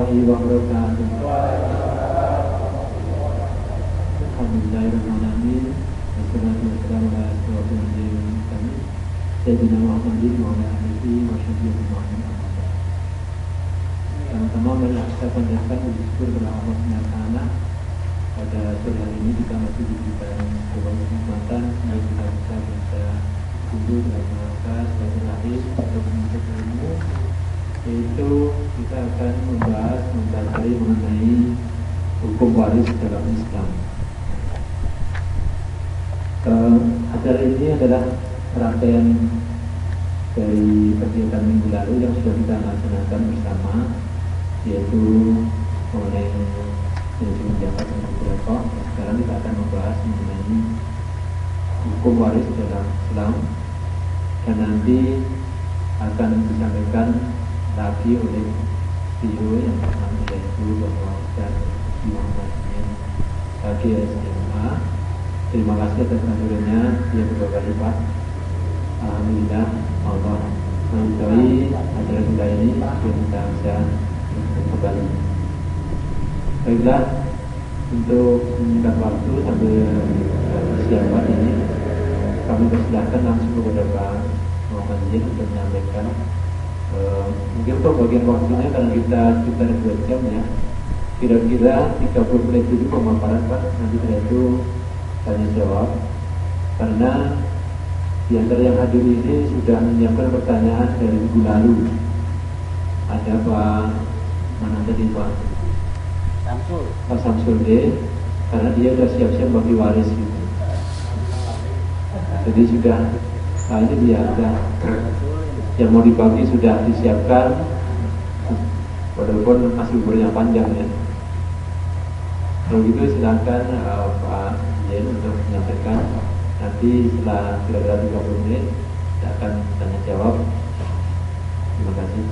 warahmatullahi wabarakatuh. Alhamdulillahirrahmanirrahim. Wassalatu wassalamu ala asyrofil anbiya'i wal mursalin sayyidina Muhammadin wa ala alihi wa sahbihi ajma'in. Pertama, mari kita panjatkan puji syukur kepada Allah SWT. Pada sore hari ini kita masih diberikan sebuah kesempatan yang kita bisa kumpul dalam rangka silaturahim untuk menuntut ilmu, yaitu kita akan mempelajari mengenai hukum waris dalam Islam. Acara ini adalah rangkaian dari kegiatan minggu lalu yang sudah kita laksanakan bersama, yaitu mengenai manajemen zakat dan sedekah. Sekarang kita akan membahas mengenai hukum waris dalam Islam, dan nanti akan disampaikan lagi oleh beliau yang pertama, yaitu Bapak Ustaz Muhammad Bagi SMA. Terima kasih atas kehadirannya yang beberapa lipat. Alhamdulillah Allah meridhai acara kita ini dan kita bisa kembali. Baiklah, untuk menyingkat waktu sambil persiapan ini, kami persilahkan langsung kepada Pak Muhammad Zain untuk menyampaikan. Mungkin untuk bagian waktunya karena kita sekitar 2 jam ya, kira-kira 30 menit dulu pemaparan Pak, nanti setelah itu tanya jawab. Karena di antara yang hadir ini sudah menyiapkan pertanyaan dari minggu lalu. Ada Pak mana tadi Pak Samsul D, karena dia sudah siap-siap bagi waris gitu. Jadi sudah, ini dia ada yang mau dibagi sudah disiapkan, walaupun masih umurnya panjang ya. Kalau gitu silakan Pak Zain untuk menyampaikan. Nanti setelah kira-kira 30 menit kita akan tanya jawab. Terima kasih.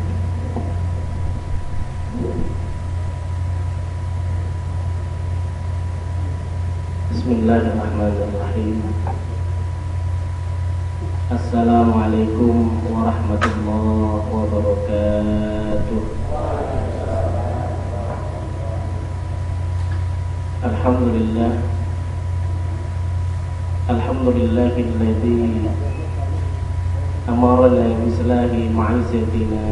Bismillahirrahmanirrahim. Assalamualaikum warahmatullahi wabarakatuh. Alhamdulillah. Alhamdulillahilladzi amarna bi-islahi ma'izatina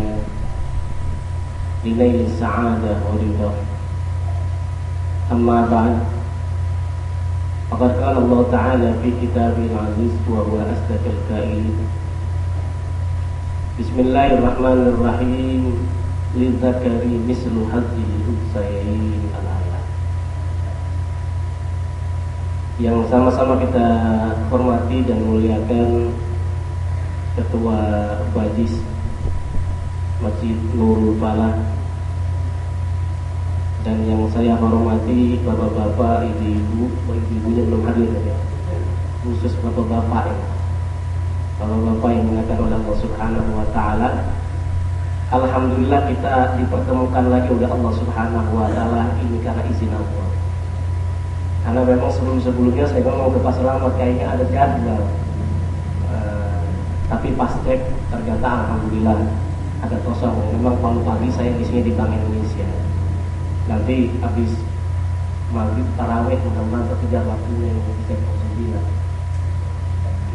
linaili sa'adah wa ridha. Amma ba'd. Faqad qala Allah Ta'ala fi kitabil aziz wa huwa asdaqul qailin. Bismillahirrahmanirrahim. Lidzakari mislu hadzil unsayayn. Yang sama-sama kita hormati dan muliakan Ketua Bajis Masjid Nurul Falah, dan yang saya hormati bapak-bapak, ibu-ibunya belum hadir ya, khusus bapak-bapak ya, bapak-bapak yang mengatakan oleh Allah Subhanahu wa Ta'ala. Alhamdulillah kita dipertemukan lagi oleh Allah Subhanahu wa Ta'ala ini karena izin Allah. Karena memang sebelum-sebelumnya saya mau ke Pak Selamat kayaknya ada jadwal, tapi pas cek ternyata alhamdulillah ada kosong. Memang kalau pagi saya di sini di Bank Indonesia. Nanti habis maghrib tarawih mudah-mudahan terkejar waktunya yang bisa 09.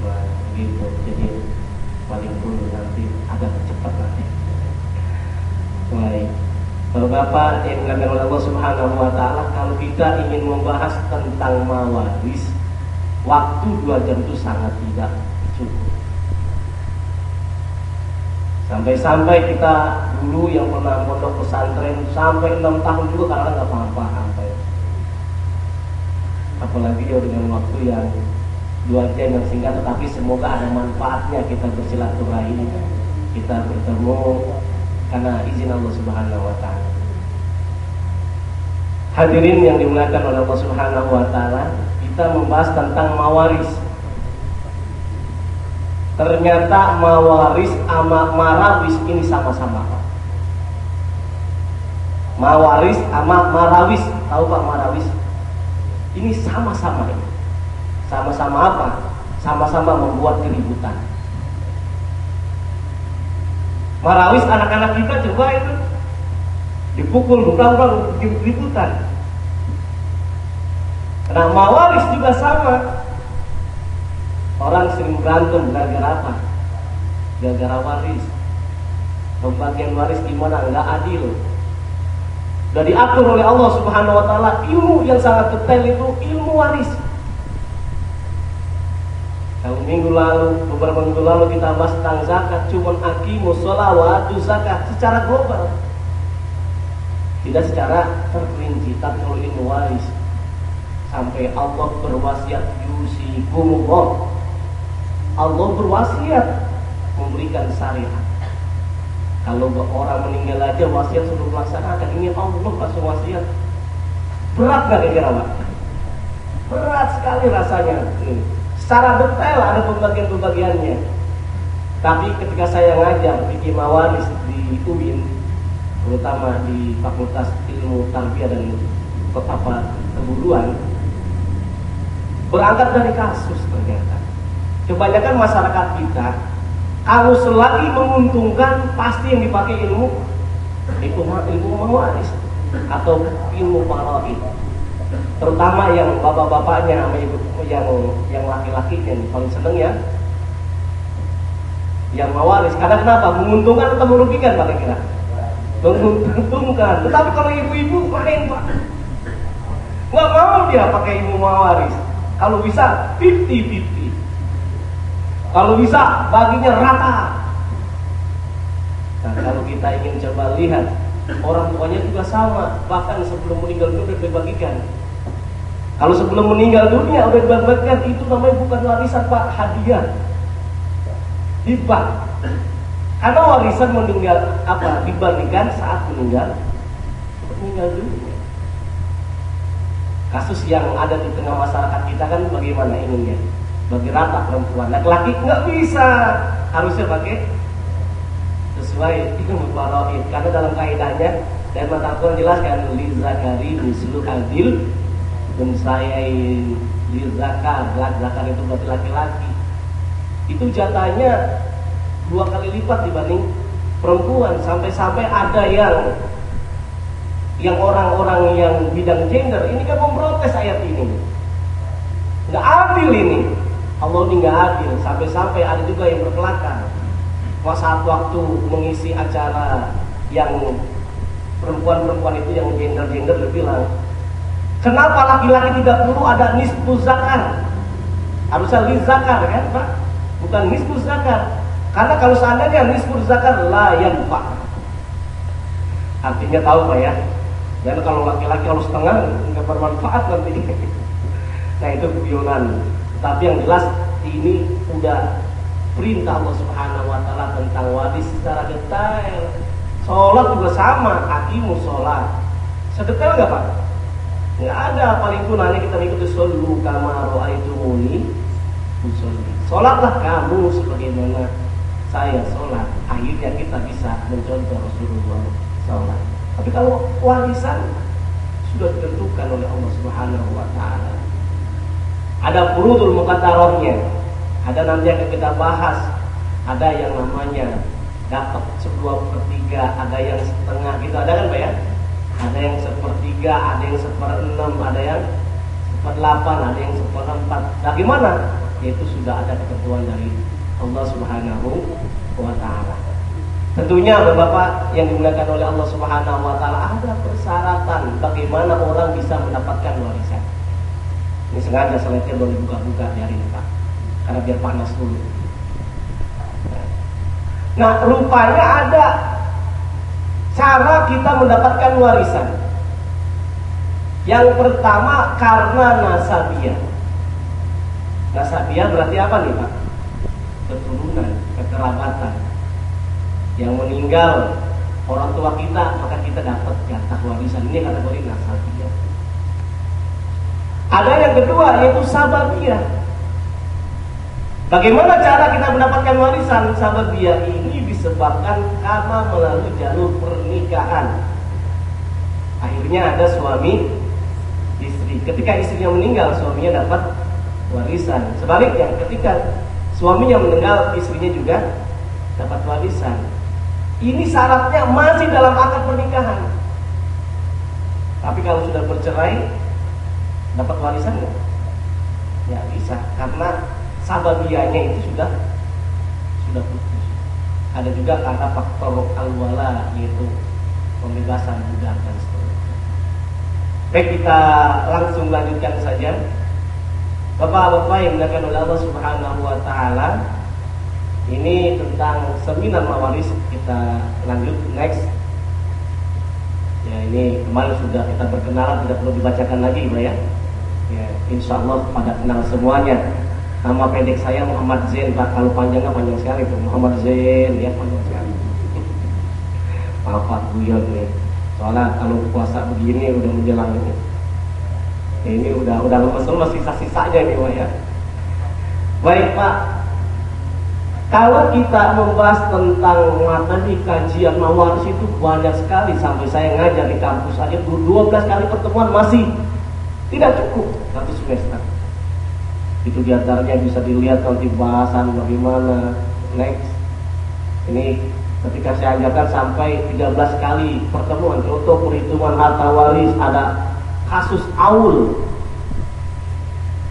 Nah, gitu. Jadi paling pun nanti agak cepat nanti. Baik. Kalau Bapak yang mengatakan oleh Allah Subhanahu wa Ta'ala, kalau kita ingin membahas tentang mawaris, waktu 2 jam itu sangat tidak cukup. Sampai-sampai kita dulu yang pernah pondok pesantren sampai 6 tahun juga karena nggak paham-paham. Apalagi dengan waktu yang 2 jam yang singkat, tetapi semoga ada manfaatnya kita bersilaturahim, kita bertemu karena izin Allah Subhanahu wa Ta'ala. Hadirin yang dimuliakan oleh Allah Subhanahu wa Ta'ala, kita membahas tentang mawaris. Ternyata mawaris sama marawis ini sama-sama. Mawaris sama marawis, tahu Pak marawis? Ini sama-sama ini. Sama-sama apa? Sama-sama membuat keributan. Marawis anak-anak kita coba itu dipukul, berang-berang, ributan. Nah, mawaris juga sama. Orang sering berantem gara-gara apa? Gara-gara waris. Pembagian waris gimana? Nggak adil. Sudah diatur oleh Allah Subhanahu wa Ta'ala. Ilmu yang sangat detail itu ilmu waris. Kalau beberapa minggu lalu kita bahas tentang zakat, cuman aqimus shalah wa atuz zakat secara global, tidak secara terperinci. Tapi kalau ilmu waris, sampai Allah berwasiat, yusikumullah, Allah berwasiat memberikan syariat. Kalau orang meninggal aja wasiat sudah melaksanakan, ini Allah langsung wasiat. Berat nggak kira-kira, Pak? Berat sekali rasanya. Secara detail ada pembagian-pembagiannya. Tapi ketika saya ngajar fikih mawaris di UIN, terutama di Fakultas Ilmu Tarbiyah dan Keguruan, berangkat dari kasus ternyata. Kebanyakan masyarakat kita, kalau selagi menguntungkan pasti yang dipakai ilmu mawaris atau ilmu faraid. Terutama yang bapak-bapaknya sama ibu, yang laki-lakinya paling seneng ya yang mawaris. Karena kenapa? Menguntungkan atau merugikan Pak kira? Menguntungkan. Tetapi kalau ibu-ibu main Pak, nggak mau dia pakai ilmu mawaris. Kalau bisa 50-50. Kalau bisa baginya rata. Nah, kalau kita ingin coba lihat, orang tuanya juga sama, bahkan sebelum meninggal dunia udah dibagikan. Kalau sebelum meninggal dunia udah dibagikan, itu namanya bukan warisan Pak, hadiah, hibah. Karena warisan meninggal dibandingkan saat meninggal dunia. Kasus yang ada di tengah masyarakat kita kan bagaimana ininya? Bagi rata perempuan, laki-laki nggak bisa, harusnya pakai sesuai ilmu faraid. Karena dalam kaidahnya dan mata Al-Quran jelaskan li zakari mislu hadil unsayain, li zakar itu berarti laki-laki. Itu jatahnya 2 kali lipat dibanding perempuan. Sampai-sampai ada yang orang-orang yang bidang gender ini kan memprotes ayat ini. Nggak adil ini. Allah ini nggak adil. Sampai-sampai ada juga yang berkelakar. Saat waktu mengisi acara yang perempuan-perempuan itu yang gender bilang, kenapa laki-laki tidak perlu ada nisfu zakar? Harusnya li zakar kan Pak? Bukan nisfu zakar. Karena kalau seandainya nisfu zakar la yanfa. Artinya tahu Pak ya. Dan kalau laki-laki harus setengah nggak bermanfaat nanti. Nah itu guyonan. Tapi yang jelas ini udah perintah Allah Subhanahu wa Ta'ala tentang waris secara detail. Sholat juga sama, aqimus sholat. Sedetail nggak Pak? Nggak ada. Paling pun hanya kita mengikuti shollu kama ra'aitumuni usolli. Sholatlah kamu sebagaimana saya sholat. Akhirnya kita bisa mencontoh Rasulullah sholat. Tapi kalau warisan sudah ditentukan oleh Allah Subhanahu wa Ta'ala. Ada furudul muqaddarahnya. Ada nanti yang kita bahas. Ada yang namanya dapat 1/3, ada yang setengah gitu, ada kan Pak ya? Ada yang 1/3, ada yang 1/6, ada yang 1/8, ada yang 1/4. Nah gimana? Itu sudah ada ketentuan dari Allah Subhanahu wa Ta'ala. Tentunya Bapak yang dimuliakan oleh Allah Subhanahu wa Ta'ala, ada persyaratan bagaimana orang bisa mendapatkan warisan. Ini sengaja slide-nya boleh buka-buka di hari ini Pak, karena biar panas dulu. Nah rupanya ada cara kita mendapatkan warisan. Yang pertama karena nasabiyah. Nasabiyah berarti apa nih Pak? Keturunan, kekerabatan. Yang meninggal orang tua kita, maka kita dapat jatah warisan. Ini kategori nasabiyah. Ada yang kedua yaitu sababiyah. Bagaimana cara kita mendapatkan warisan? Sababiyah ini disebabkan karena melalui jalur pernikahan. Akhirnya ada suami istri. Ketika istrinya meninggal, suaminya dapat warisan. Sebaliknya, ketika suaminya meninggal, istrinya juga dapat warisan. Ini syaratnya masih dalam akad pernikahan. Tapi kalau sudah bercerai, dapat warisan nggak? Nggak bisa, karena sababianya itu sudah putus. Ada juga karena faktor al-wala, yaitu pembebasan budak dan seterusnya. Baik, kita langsung lanjutkan saja. Bapak-bapak yang dimuliakan oleh Allah Subhanahu wa taala, ini tentang seminar mawaris. Kita lanjut next. Ya, ini kemarin sudah kita berkenalan, tidak perlu dibacakan lagi, Pak ya. Ya, insya Allah pada kenal semuanya. Nama pendek saya Muhammad Zain, Pak. Kalau panjangnya panjang sekali tuh, Muhammad Zain, ya panjang sekali. Maaf Pak Buyon nih. Soalnya kalau puasa begini udah menjelang ini. Ini udah lemes sisa-sisanya nih, Pak ya. Baik Pak, kalau kita membahas tentang materi kajian mawaris itu banyak sekali, sampai saya ngajar di kampus aja 12 kali pertemuan masih tidak cukup 1 semester. Itu diantaranya bisa dilihat nanti bahasan bagaimana next. Ini ketika saya ajarkan sampai 13 kali pertemuan, contoh perhitungan harta waris, ada kasus aul.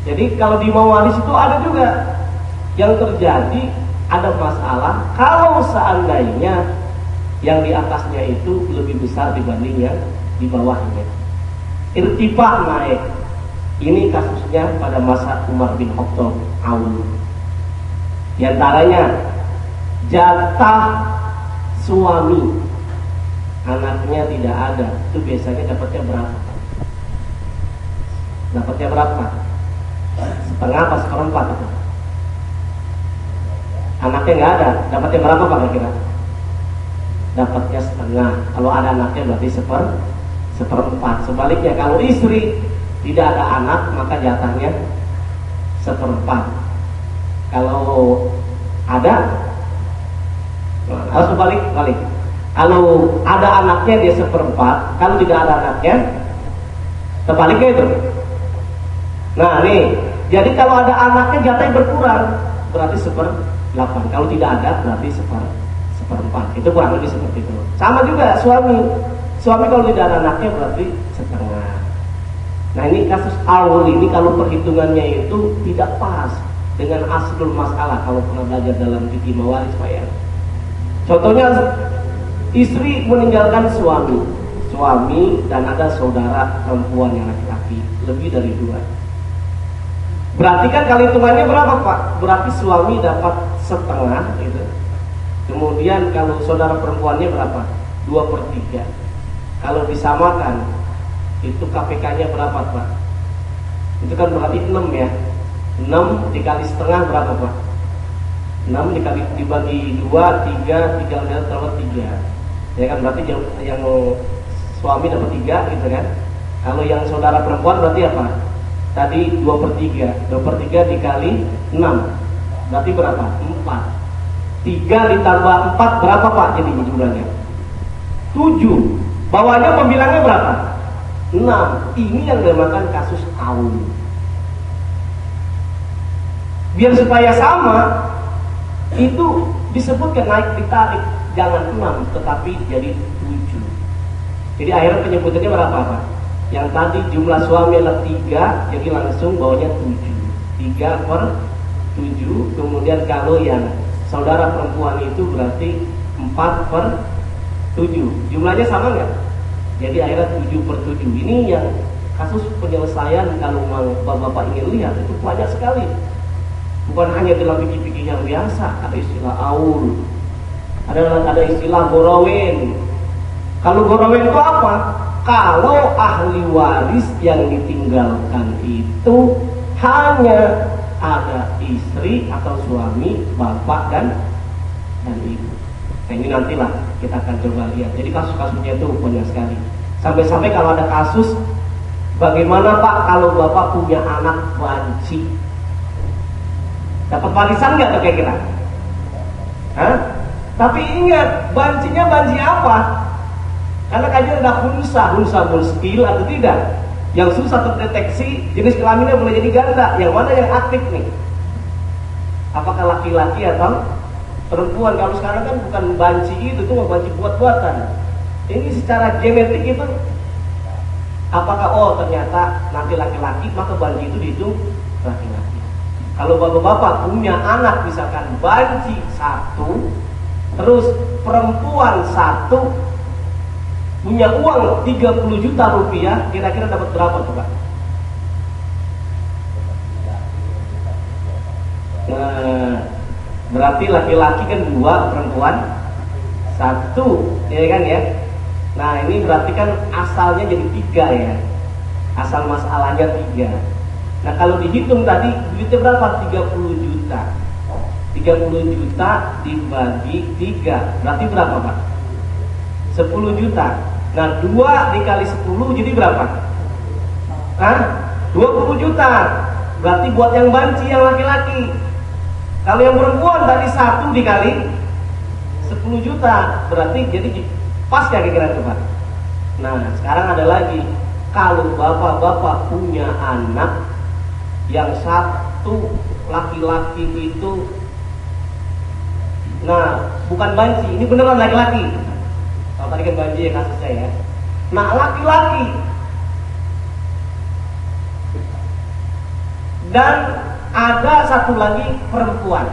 Jadi kalau di mawaris itu ada juga yang terjadi, ada masalah kalau seandainya yang di atasnya itu lebih besar dibanding yang di bawahnya. Irtifa naik. Ini kasusnya pada masa Umar bin Khattab, aul. Di antaranya jatah suami, anaknya tidak ada, itu biasanya dapatnya berapa? Dapatnya berapa? Setengah apa seperempat itu? Anaknya nggak ada, dapatnya berapa Pak kira-kira? Dapatnya setengah. Kalau ada anaknya berarti seperempat. Sebaliknya kalau istri tidak ada anak, maka jatahnya seperempat. Kalau ada, harus balik. Kalau ada anaknya dia seperempat, kalau tidak ada anaknya terbaliknya itu. Nah nih, jadi kalau ada anaknya jatahnya berkurang, berarti 1/8. Kalau tidak ada berarti 1/4. Itu kurang lebih seperti itu. Sama juga suami kalau tidak ada anaknya berarti setengah. Nah ini kasus aul ini kalau perhitungannya itu tidak pas dengan aslul masalah kalau pernah belajar dalam fikih mawaris Pak ya. Contohnya istri meninggalkan suami dan ada saudara perempuan yang laki-laki lebih dari 2. Berarti kan kalau hitungannya berapa Pak? Berarti suami dapat setengah gitu. Kemudian kalau saudara perempuannya berapa? 2/3. Kalau disamakan itu KPK-nya berapa Pak? Itu kan berarti 6 ya. 6 dikali setengah berapa Pak? 6 dibagi 2, 3 dapat 3. Ya kan berarti yang suami dapat 3 gitu kan. Kalau yang saudara perempuan berarti apa? Tadi 2/3. 2/3 dikali 6 berarti berapa? 4. 3 ditambah 4 berapa Pak jadinya jumlahnya? 7. Bawahnya pembilangnya berapa? 6. Ini yang dinamakan kasus aul. Biar supaya sama, itu disebutkan naik ditarik, jangan 6 tetapi jadi 7. Jadi akhirnya penyebutannya berapa Pak? Yang tadi jumlah suami adalah 3, jadi langsung bawahnya 7. 3/7. Kemudian kalau yang saudara perempuan itu berarti 4/7. Jumlahnya sama nggak? Jadi akhirnya 7/7. Ini yang kasus penyelesaian kalau bapak-bapak ingin lihat itu banyak sekali. Bukan hanya dalam fikih-fikih yang biasa, ada istilah aul, ada istilah gorawen. Kalau gorawen itu apa? Kalau ahli waris yang ditinggalkan itu hanya ada istri atau suami, bapak dan ibu. Nah ini nantilah kita akan coba lihat. Jadi kasus-kasusnya itu banyak sekali. Sampai-sampai kalau ada kasus, bagaimana Pak kalau bapak punya anak banci? Dapat warisan nggak tuh kira-kira? Hah? Tapi ingat, bancinya banci apa? Karena kajian ada hunsa muskil atau tidak. Yang susah terdeteksi jenis kelaminnya boleh jadi ganda. Yang mana yang aktif nih? Apakah laki-laki atau perempuan? Kalau sekarang kan bukan banci itu tuh banci buat-buatan. Ini secara genetik itu Apakah ternyata nanti laki-laki, maka banci itu dihitung laki-laki. Kalau bapak-bapak punya anak misalkan banci 1, terus perempuan 1, punya uang 30 juta rupiah, kira-kira dapat berapa coba? Nah, berarti laki-laki kan 2, perempuan 1, ya kan ya? Nah ini berarti kan asalnya jadi 3 ya. Asal masalahnya 3. Nah kalau dihitung tadi duitnya berapa? 30 juta. 30 juta dibagi 3, berarti berapa Pak? 10 juta. Nah 2 dikali 10 jadi berapa? Hah? 20 juta. Berarti buat yang banci yang laki-laki. Kalau yang perempuan tadi 1 dikali 10 juta, berarti jadi pas ya kira-kira coba. Nah sekarang ada lagi, kalau bapak-bapak punya anak yang 1 laki-laki itu, nah bukan banci, ini beneran laki-laki. Kalau tadi kan banci ya kasusnya ya. Nah laki-laki dan ada 1 lagi perempuan.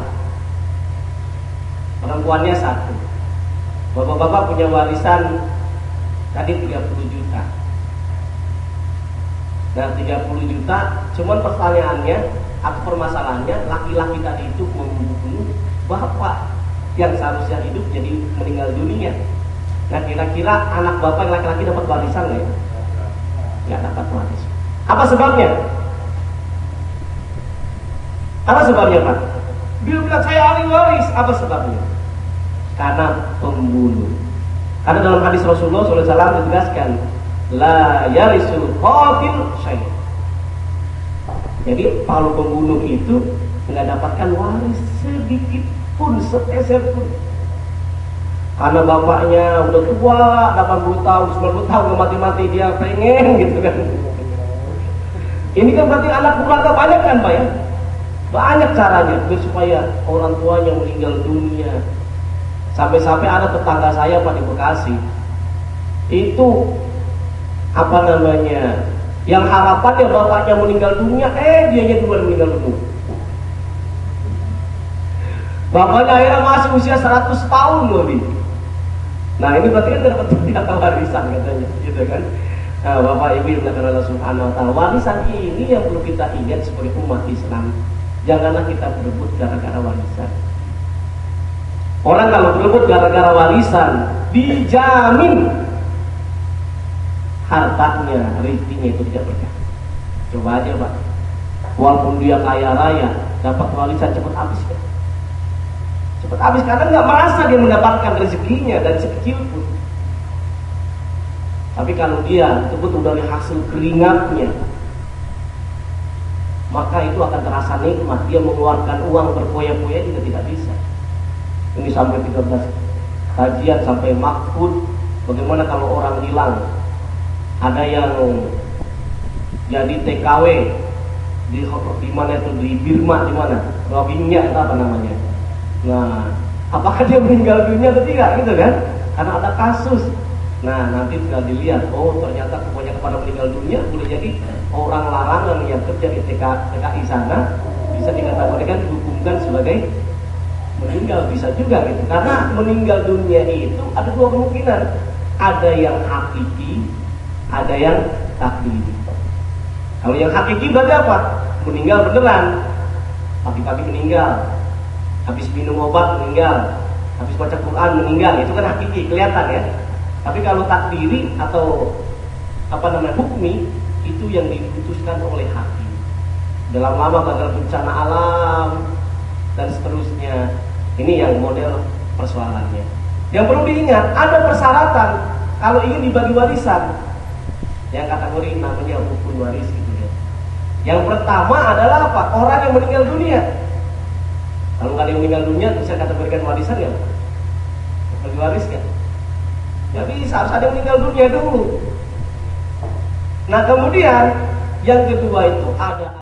Perempuannya 1. Bapak-bapak punya warisan tadi 30 juta. Nah 30 juta, cuman pertanyaannya atau permasalahannya, laki-laki tadi itu membunuh bapak yang seharusnya hidup jadi meninggal dunia. Nah kira-kira anak bapak yang laki-laki dapat warisan nggak ya? Nggak dapat warisan. Apa sebabnya? Apa sebabnya Pak? Dia bilang saya ahli waris. Apa sebabnya? Karena pembunuh. Karena dalam hadis Rasulullah SAW ditegaskan, la yarisul qatil syai'. Jadi kalau pembunuh itu nggak dapatkan waris sedikit pun, sepeser pun. Karena bapaknya udah tua, 80 tahun, 90 tahun nggak mati-mati, dia pengen gitu kan. Ini kan berarti anak keluarga banyak kan Pak ya? Banyak caranya supaya orang tuanya meninggal dunia. Sampai-sampai ada tetangga saya Pak di Bekasi, itu apa namanya, yang harapannya bapaknya meninggal dunia, dianya duluan meninggal dunia. Bapaknya akhirnya masih usia 100 tahun lebih. Nah ini berarti kan dapat ternyata warisan katanya, gitu kan? Nah, Bapak Ibu yang dimuliakan Allah Subhanahu Wa Taala, warisan ini yang perlu kita ingat sebagai umat Islam. Janganlah kita berebut gara-gara warisan. Orang kalau berebut gara-gara warisan, dijamin hartanya, rezekinya itu tidak berkah. Coba aja Pak, walaupun dia kaya raya, dapat warisan cepat habis kan? Cepat habis karena nggak merasa dia mendapatkan rezekinya dan sekecil pun. Tapi kalau dia betul-betul dari hasil keringatnya, maka itu akan terasa nikmat. Dia mengeluarkan uang berpoya-poya juga tidak bisa. Ini sampai 13 kajian sampai makfud. Bagaimana kalau orang hilang? Ada yang jadi TKW di mana itu, di Birma, di mana? Rohingya apa namanya? Nah, apakah dia meninggal dunia atau tidak gitu kan? Karena ada kasus. Nah, nanti tinggal dilihat. Oh, ternyata kebanyakan pada meninggal dunia boleh jadi orang larangan yang kerja di TKI sana bisa dikategorikan dihukumkan sebagai meninggal, bisa juga gitu. Karena meninggal dunia itu ada 2 kemungkinan. Ada yang hakiki, ada yang takdiri. Kalau yang hakiki berarti apa? Meninggal beneran. Pagi-pagi meninggal, habis minum obat meninggal, habis baca Quran meninggal, itu kan hakiki, kelihatan ya. Tapi kalau takdiri atau apa namanya hukmi, itu yang diputuskan oleh hakim. Dalam lama gagal bencana alam dan seterusnya. Ini yang model persoalannya. Yang perlu diingat, ada persyaratan kalau ingin dibagi warisan. Yang kategori namanya rukun waris gitu ya. Yang pertama adalah apa? Orang yang meninggal dunia. Kalau nggak ada yang meninggal dunia, bisa kategorikan warisan ya? Bagi waris ya? Jadi harus ada yang meninggal dunia dulu. Nah kemudian yang kedua itu ada